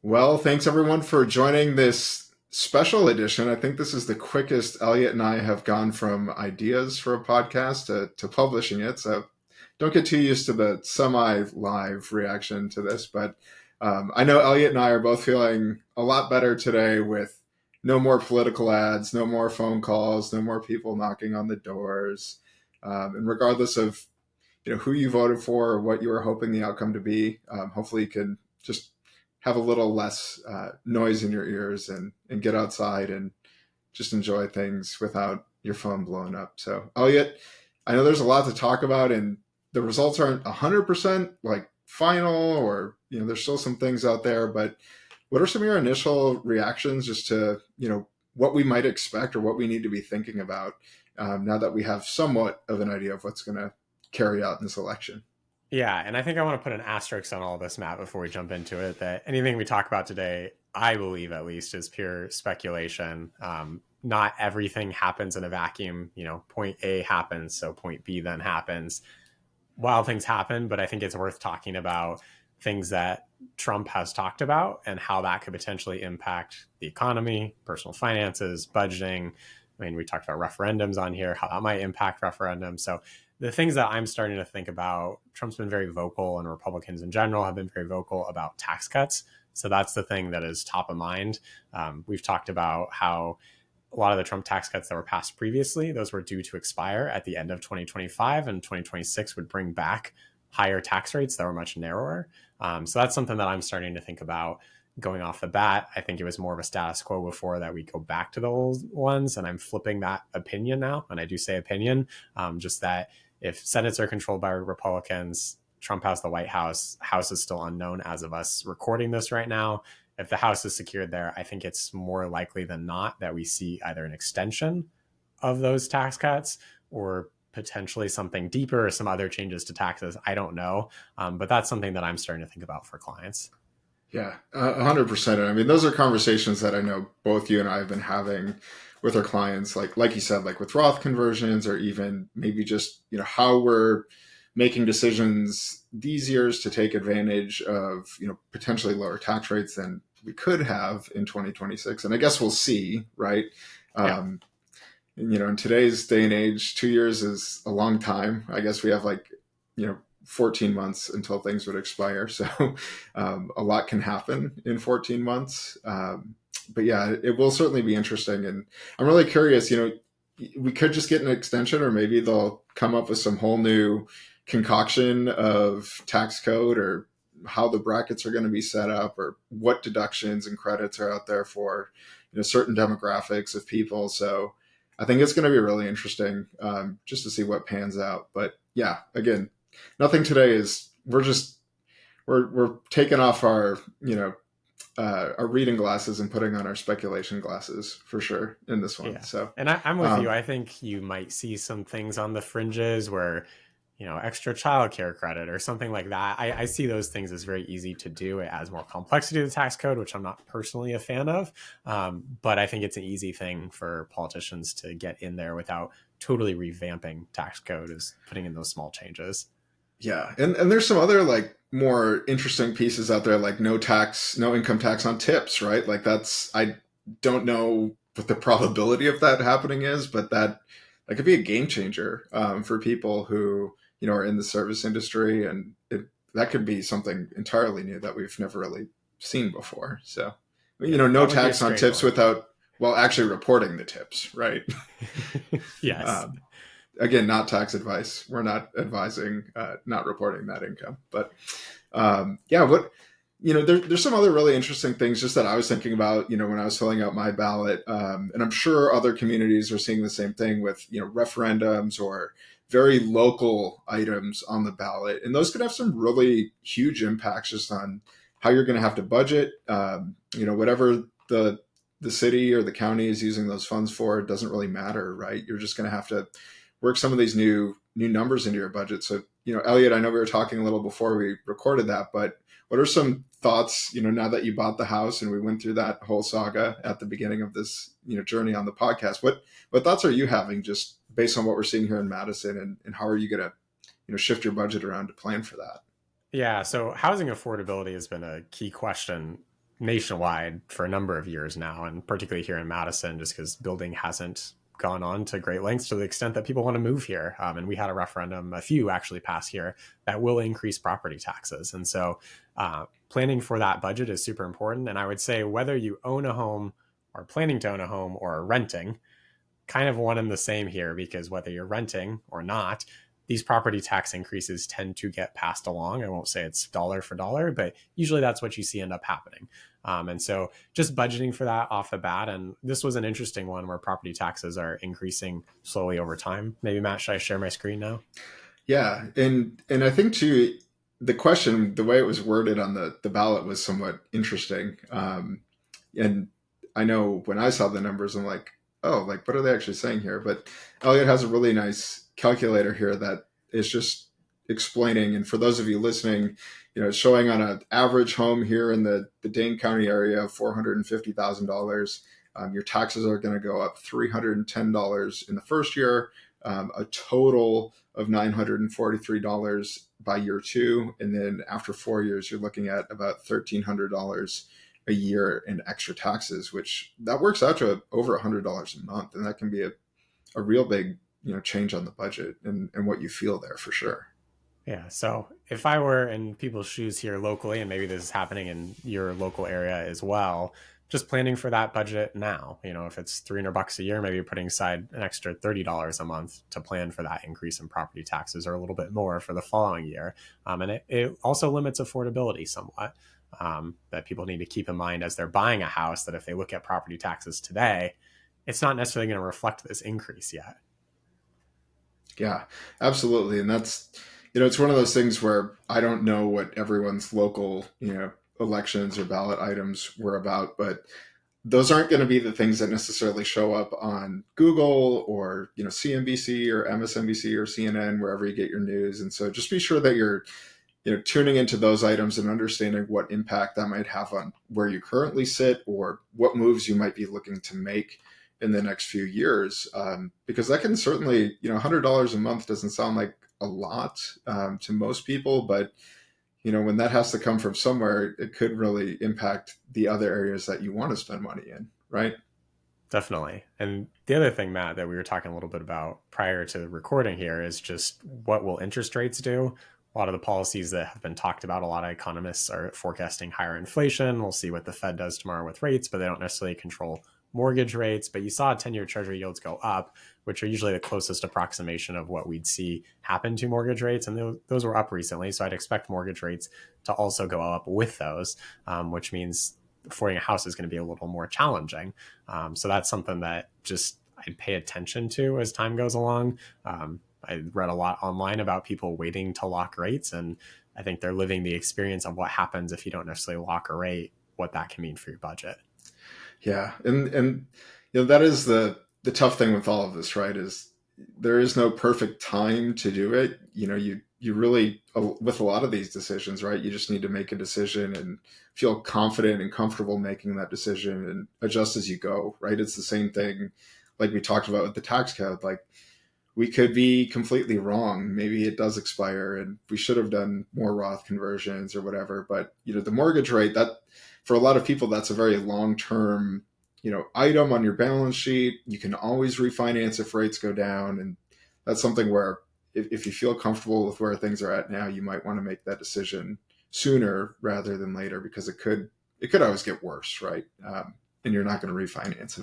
Well, thanks everyone for joining this special edition. I think this is the quickest Elliot and I have gone from ideas for a podcast to publishing it. So don't get too used to the semi-live reaction to this. But I know Elliot and I are both feeling a lot better today with no more political ads, no more phone calls, no more people knocking on the doors. And regardless of who you voted for or what you were hoping the outcome to be, hopefully you can just have a little less noise in your ears and get outside and just enjoy things without your phone blowing up. So, Elliot, I know there's a lot to talk about, and the results aren't 100% like final, or there's still some things out there. But what are some of your initial reactions, just to what we might expect or what we need to be thinking about now that we have somewhat of an idea of what's going to carry out in this election? Yeah, and I think I want to put an asterisk on all this, Matt, before we jump into it, that anything we talk about today, I believe at least, is pure speculation. Not everything happens in a vacuum. Point A happens, so point B then happens. Wild things happen, but I think it's worth talking about things that Trump has talked about and how that could potentially impact the economy, personal finances, budgeting. I mean, we talked about referendums on here, how that might impact referendums. So the things that I'm starting to think about, Trump's been very vocal, and Republicans in general have been very vocal about tax cuts. So that's the thing that is top of mind. We've talked about how a lot of the Trump tax cuts that were passed previously, those were due to expire at the end of 2025, and 2026 would bring back higher tax rates that were much narrower. So that's something that I'm starting to think about going off the bat. I think it was more of a status quo before, that we go back to the old ones, and I'm flipping that opinion now. And I do say opinion, just that if Senates are controlled by Republicans, Trump has the White House. House is still unknown as of us recording this right now. If the House is secured there, I think it's more likely than not that we see either an extension of those tax cuts or potentially something deeper or some other changes to taxes. I don't know. But that's something that I'm starting to think about for clients. Yeah, 100%. I mean, those are conversations that I know both you and I have been having with our clients, like you said, like with Roth conversions, or even maybe just how we're making decisions these years to take advantage of potentially lower tax rates than we could have in 2026. And I guess we'll see, right? Yeah. In today's day and age, 2 years is a long time. I guess we have 14 months until things would expire. So a lot can happen in 14 months. But yeah, it will certainly be interesting. And I'm really curious, we could just get an extension, or maybe they'll come up with some whole new concoction of tax code, or how the brackets are going to be set up, or what deductions and credits are out there for certain demographics of people. So I think it's going to be really interesting, just to see what pans out. But yeah, again, nothing today is, we're taking off our our reading glasses and putting on our speculation glasses for sure in this one. Yeah. So And I'm with you. I think you might see some things on the fringes where, extra childcare credit or something like that. I see those things as very easy to do. It adds more complexity to the tax code, which I'm not personally a fan of. But I think it's an easy thing for politicians to get in there without totally revamping tax code, is putting in those small changes. yeah, and there's some other more interesting pieces out there, like no income tax on tips, right? Like I don't know what the probability of that happening is, but that could be a game changer for people who are in the service industry, and that could be something entirely new that we've never really seen before. So, Yeah, no that would be a tax on strange tips one. without, well, actually reporting the tips, right? Yes. um, Again, not tax advice. We're not advising not reporting that income. But yeah, there's some other really interesting things just that I was thinking about, when I was filling out my ballot. And I'm sure other communities are seeing the same thing with, referendums or very local items on the ballot. And those could have some really huge impacts just on how you're going to have to budget. Whatever the city or the county is using those funds for, it doesn't really matter, right? You're just going to have to work some of these new numbers into your budget. So, Elliot, I know we were talking a little before we recorded that, but what are some thoughts, now that you bought the house and we went through that whole saga at the beginning of this, journey on the podcast? What thoughts are you having, just based on what we're seeing here in Madison, and how are you going to, shift your budget around to plan for that? Yeah. So housing affordability has been a key question nationwide for a number of years now, and particularly here in Madison, just because building hasn't gone on to great lengths to the extent that people want to move here. And we had a referendum, a few actually passed here, that will increase property taxes. And so planning for that budget is super important. And I would say whether you own a home or planning to own a home or renting, kind of one and the same here, because whether you're renting or not, these property tax increases tend to get passed along. I won't say it's dollar for dollar, but usually that's what you see end up happening. And so just budgeting for that off the bat. And this was an interesting one where property taxes are increasing slowly over time. Maybe Matt, should I share my screen now? Yeah, and I think too, the question, the way it was worded on the ballot was somewhat interesting. And I know when I saw the numbers, I'm like, oh, like what are they actually saying here? But Elliott has a really nice calculator here that is just explaining. And for those of you listening, it's showing on an average home here in the Dane County area of $450,000. Your taxes are going to go up $310 in the first year, a total of $943 by year two. And then after 4 years, you're looking at about $1,300 a year in extra taxes, which that works out to over $100 a month. And that can be a real big, change on the budget and what you feel there for sure. Yeah. So if I were in people's shoes here locally, and maybe this is happening in your local area as well, just planning for that budget now. If it's $300 a year, maybe putting aside an extra $30 a month to plan for that increase in property taxes, or a little bit more for the following year. And it also limits affordability somewhat. That people need to keep in mind as they're buying a house, that if they look at property taxes today, it's not necessarily going to reflect this increase yet. Yeah, absolutely. And that's, it's one of those things where I don't know what everyone's local, elections or ballot items were about, but those aren't going to be the things that necessarily show up on Google or, CNBC or MSNBC or CNN, wherever you get your news. And so just be sure that you're, tuning into those items and understanding what impact that might have on where you currently sit or what moves you might be looking to make in the next few years. Because that can certainly, $100 a month doesn't sound like a lot to most people, but when that has to come from somewhere, it could really impact the other areas that you want to spend money in, right? Definitely. And the other thing, Matt, that we were talking a little bit about prior to recording here is just what will interest rates do? A lot of the policies that have been talked about, a lot of economists are forecasting higher inflation. We'll see what the Fed does tomorrow with rates, but they don't necessarily control mortgage rates. But you saw 10-year treasury yields go up, which are usually the closest approximation of what we'd see happen to mortgage rates. And those were up recently. So I'd expect mortgage rates to also go up with those, which means affording a house is going to be a little more challenging. So that's something that just I'd pay attention to as time goes along. I read a lot online about people waiting to lock rates, and I think they're living the experience of what happens if you don't necessarily lock a rate, what that can mean for your budget. Yeah. And that is the tough thing with all of this, right? Is there is no perfect time to do it. You really, with a lot of these decisions, right, you just need to make a decision and feel confident and comfortable making that decision and adjust as you go, right? It's the same thing like we talked about with the tax code. Like, we could be completely wrong. Maybe it does expire and we should have done more Roth conversions or whatever. But, the mortgage rate, that for a lot of people, that's a very long-term, item on your balance sheet. You can always refinance if rates go down. And that's something where if you feel comfortable with where things are at now, you might want to make that decision sooner rather than later, because it could always get worse, right? And you're not going to refinance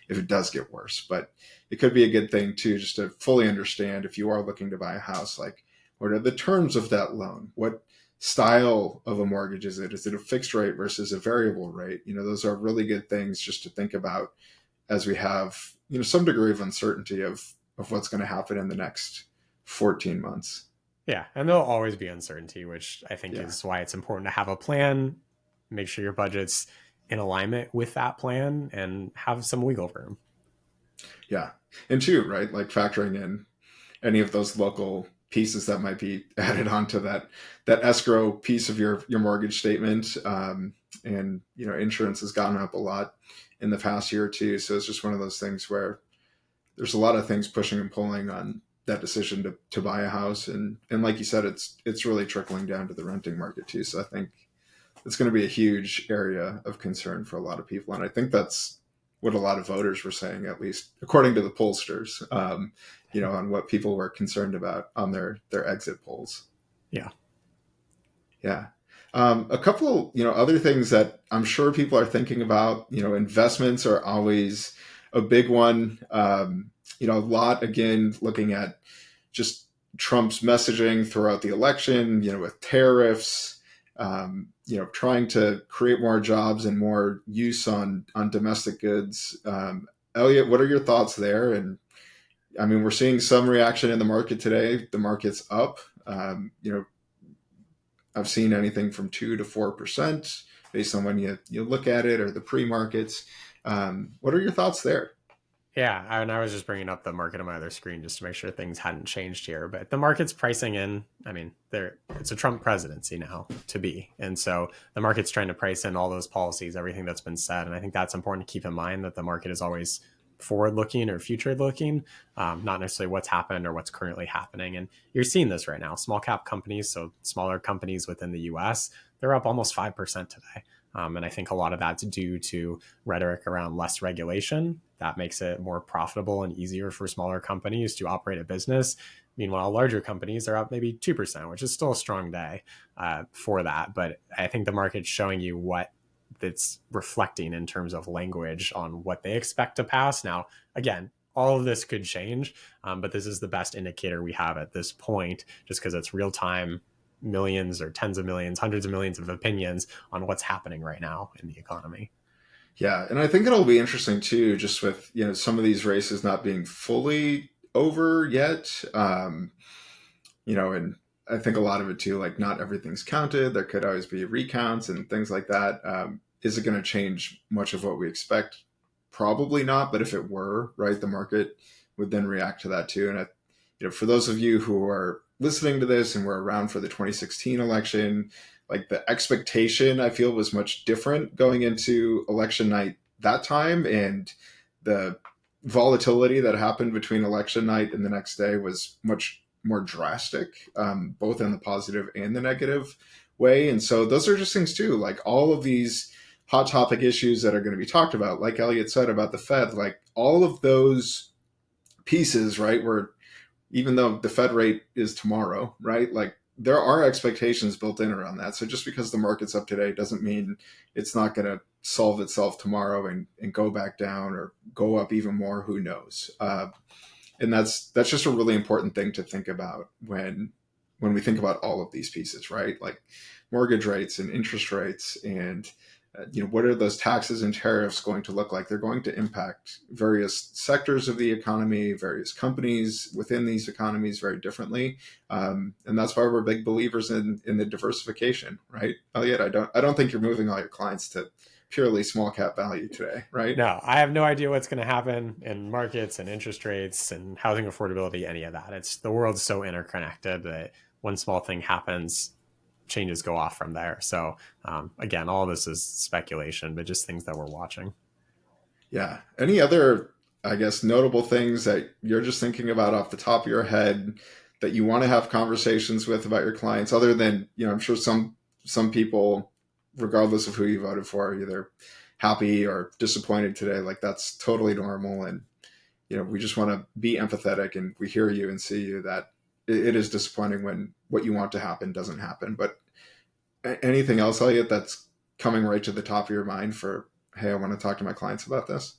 if it does get worse. But it could be a good thing too, just to fully understand, if you are looking to buy a house, like, what are the terms of that loan? What style of a mortgage is it? Is it a fixed rate versus a variable rate? Those are really good things just to think about as we have, some degree of uncertainty of what's going to happen in the next 14 months. Yeah. And there'll always be uncertainty, which I think is why it's important to have a plan, make sure your budget's in alignment with that plan, and have some wiggle room. Yeah. And two, right, like factoring in any of those local pieces that might be added onto that escrow piece of your mortgage statement. And, insurance has gone up a lot in the past year or two. So it's just one of those things where there's a lot of things pushing and pulling on that decision to buy a house. And like you said, it's really trickling down to the renting market too. So I think it's going to be a huge area of concern for a lot of people. And I think that's what a lot of voters were saying, at least according to the pollsters, on what people were concerned about on their exit polls. Yeah. Yeah. A couple, other things that I'm sure people are thinking about, investments are always a big one. A lot, again, looking at just Trump's messaging throughout the election, with tariffs, trying to create more jobs and more use on domestic goods. Elliott, what are your thoughts there? And I mean, we're seeing some reaction in the market today. The market's up. I've seen anything from 2 to 4% based on when you look at it, or the pre-markets. What are your thoughts there? Yeah, and I was just bringing up the market on my other screen just to make sure things hadn't changed here. But the market's pricing in. I mean, it's a Trump presidency now to be, and so the market's trying to price in all those policies, everything that's been said. And I think that's important to keep in mind, that the market is always forward-looking or future-looking, not necessarily what's happened or what's currently happening. And you're seeing this right now. Small cap companies, so smaller companies within the U.S., they're up almost 5% today. And I think a lot of that's due to rhetoric around less regulation. That makes it more profitable and easier for smaller companies to operate a business. Meanwhile, larger companies are up maybe 2%, which is still a strong day for that. But I think the market's showing you what that's reflecting in terms of language on what they expect to pass. Now, again, all of this could change, but this is the best indicator we have at this point, just because it's real time, millions or tens of millions, hundreds of millions of opinions on what's happening right now in the economy. Yeah, and I think it'll be interesting too, just with some of these races not being fully over yet. And I think a lot of it too, like not everything's counted. There could always be recounts and things like that. Is it going to change much of what we expect? Probably not. But if it were, right, the market would then react to that too. And for those of you who are listening to this and were around for the 2016 election, like the expectation, I feel, was much different going into election night that time. And the volatility that happened between election night and the next day was much more drastic, both in the positive and the negative way. And so those are just things too, like all of these hot topic issues that are going to be talked about, like Elliott said about the Fed, like all of those pieces, right, where even though the Fed rate is tomorrow, right, like there are expectations built in around that. So just because the market's up today doesn't mean it's not going to solve itself tomorrow and go back down or go up even more. Who knows? And that's just a really important thing to think about when we think about all of these pieces, right? Like mortgage rates and interest rates, and what are those taxes and tariffs going to look like? They're going to impact various sectors of the economy, various companies within these economies very differently, and that's why we're big believers in the diversification, right? Elliott, I don't think you're moving all your clients to purely small cap value today, right? No, I have no idea what's going to happen in markets and interest rates and housing affordability, any of that. It's the world's so interconnected that one small thing happens, changes go off from there. So again, all of this is speculation, but just things that we're watching. Yeah. Any other, I guess, notable things that you're just thinking about off the top of your head that you want to have conversations with about your clients, other than, I'm sure some people, regardless of who you voted for, are either happy or disappointed today. Like that's totally normal. And, we just want to be empathetic, and we hear you and see you that it is disappointing when what you want to happen doesn't happen. But anything else, Elliott, that's coming right to the top of your mind for, hey, I want to talk to my clients about this?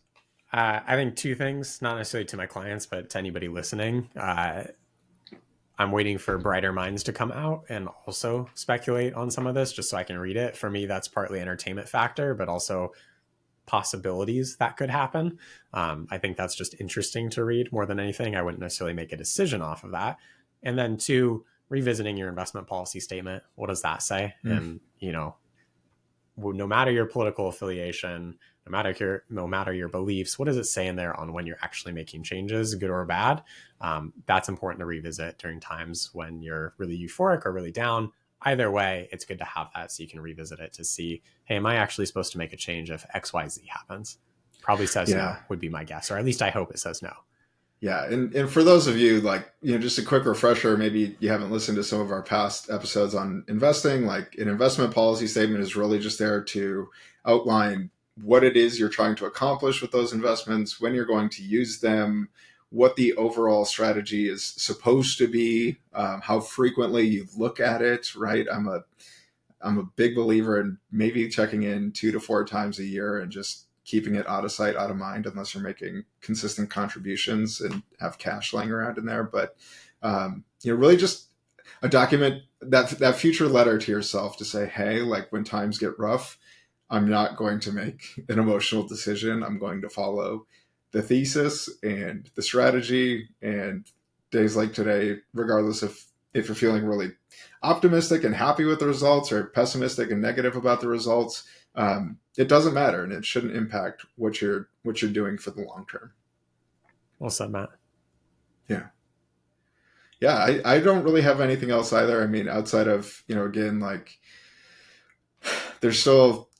I think two things, not necessarily to my clients, but to anybody listening. I'm waiting for brighter minds to come out and also speculate on some of this just so I can read it. For me, that's partly entertainment factor, but also possibilities that could happen. I think that's just interesting to read more than anything. I wouldn't necessarily make a decision off of that. And then two, revisiting your investment policy statement. What does that say? And, no matter your political affiliation, no matter your beliefs, what does it say in there on when you're actually making changes, good or bad? That's important to revisit during times when you're really euphoric or really down. Either way, it's good to have that so you can revisit it to see, hey, am I actually supposed to make a change if XYZ happens? Probably says no, would be my guess, or at least I hope it says no. Yeah, and for those of you, like, just a quick refresher, maybe you haven't listened to some of our past episodes on investing. Like, an investment policy statement is really just there to outline what it is you're trying to accomplish with those investments, when you're going to use them, what the overall strategy is supposed to be, how frequently you look at it. Right? I'm a big believer in maybe checking in 2 to 4 times a year and just keeping it out of sight, out of mind, unless you're making consistent contributions and have cash laying around in there. But really just a document that future letter to yourself to say, hey, like when times get rough, I'm not going to make an emotional decision. I'm going to follow the thesis and the strategy. And days like today, regardless of if you're feeling really optimistic and happy with the results or pessimistic and negative about the results, it doesn't matter, and it shouldn't impact what you're doing for the long term. Well said, Matt. Yeah. I don't really have anything else either. I mean, outside of, again, like there's still,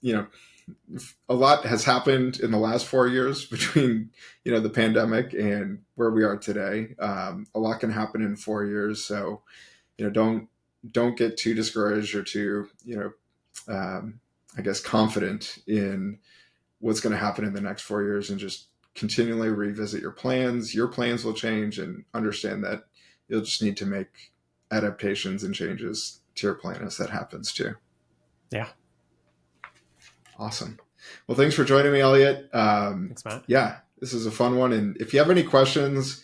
a lot has happened in the last 4 years between, the pandemic and where we are today. A lot can happen in 4 years. So, don't get too discouraged or too, I guess, confident in what's going to happen in the next 4 years, and just continually revisit your plans. Your plans will change, and understand that you'll just need to make adaptations and changes to your plan as that happens too. Yeah. Awesome. Well, thanks for joining me, Elliott. Thanks, Matt. Yeah, this is a fun one. And if you have any questions,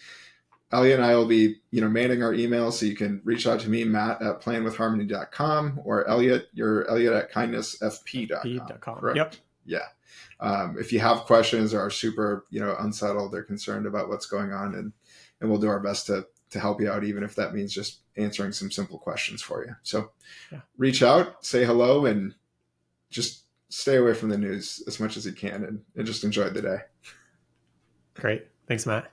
Elliott and I will be, manning our email, so you can reach out to me, Matt at planwithharmony.com, or Elliott, you're Elliott at kindnessfp.com. Correct? Yep. Yeah. If you have questions or are super, unsettled or concerned about what's going on, and we'll do our best to help you out, even if that means just answering some simple questions for you. So reach out, say hello, and just stay away from the news as much as you can, and just enjoy the day. Great. Thanks, Matt.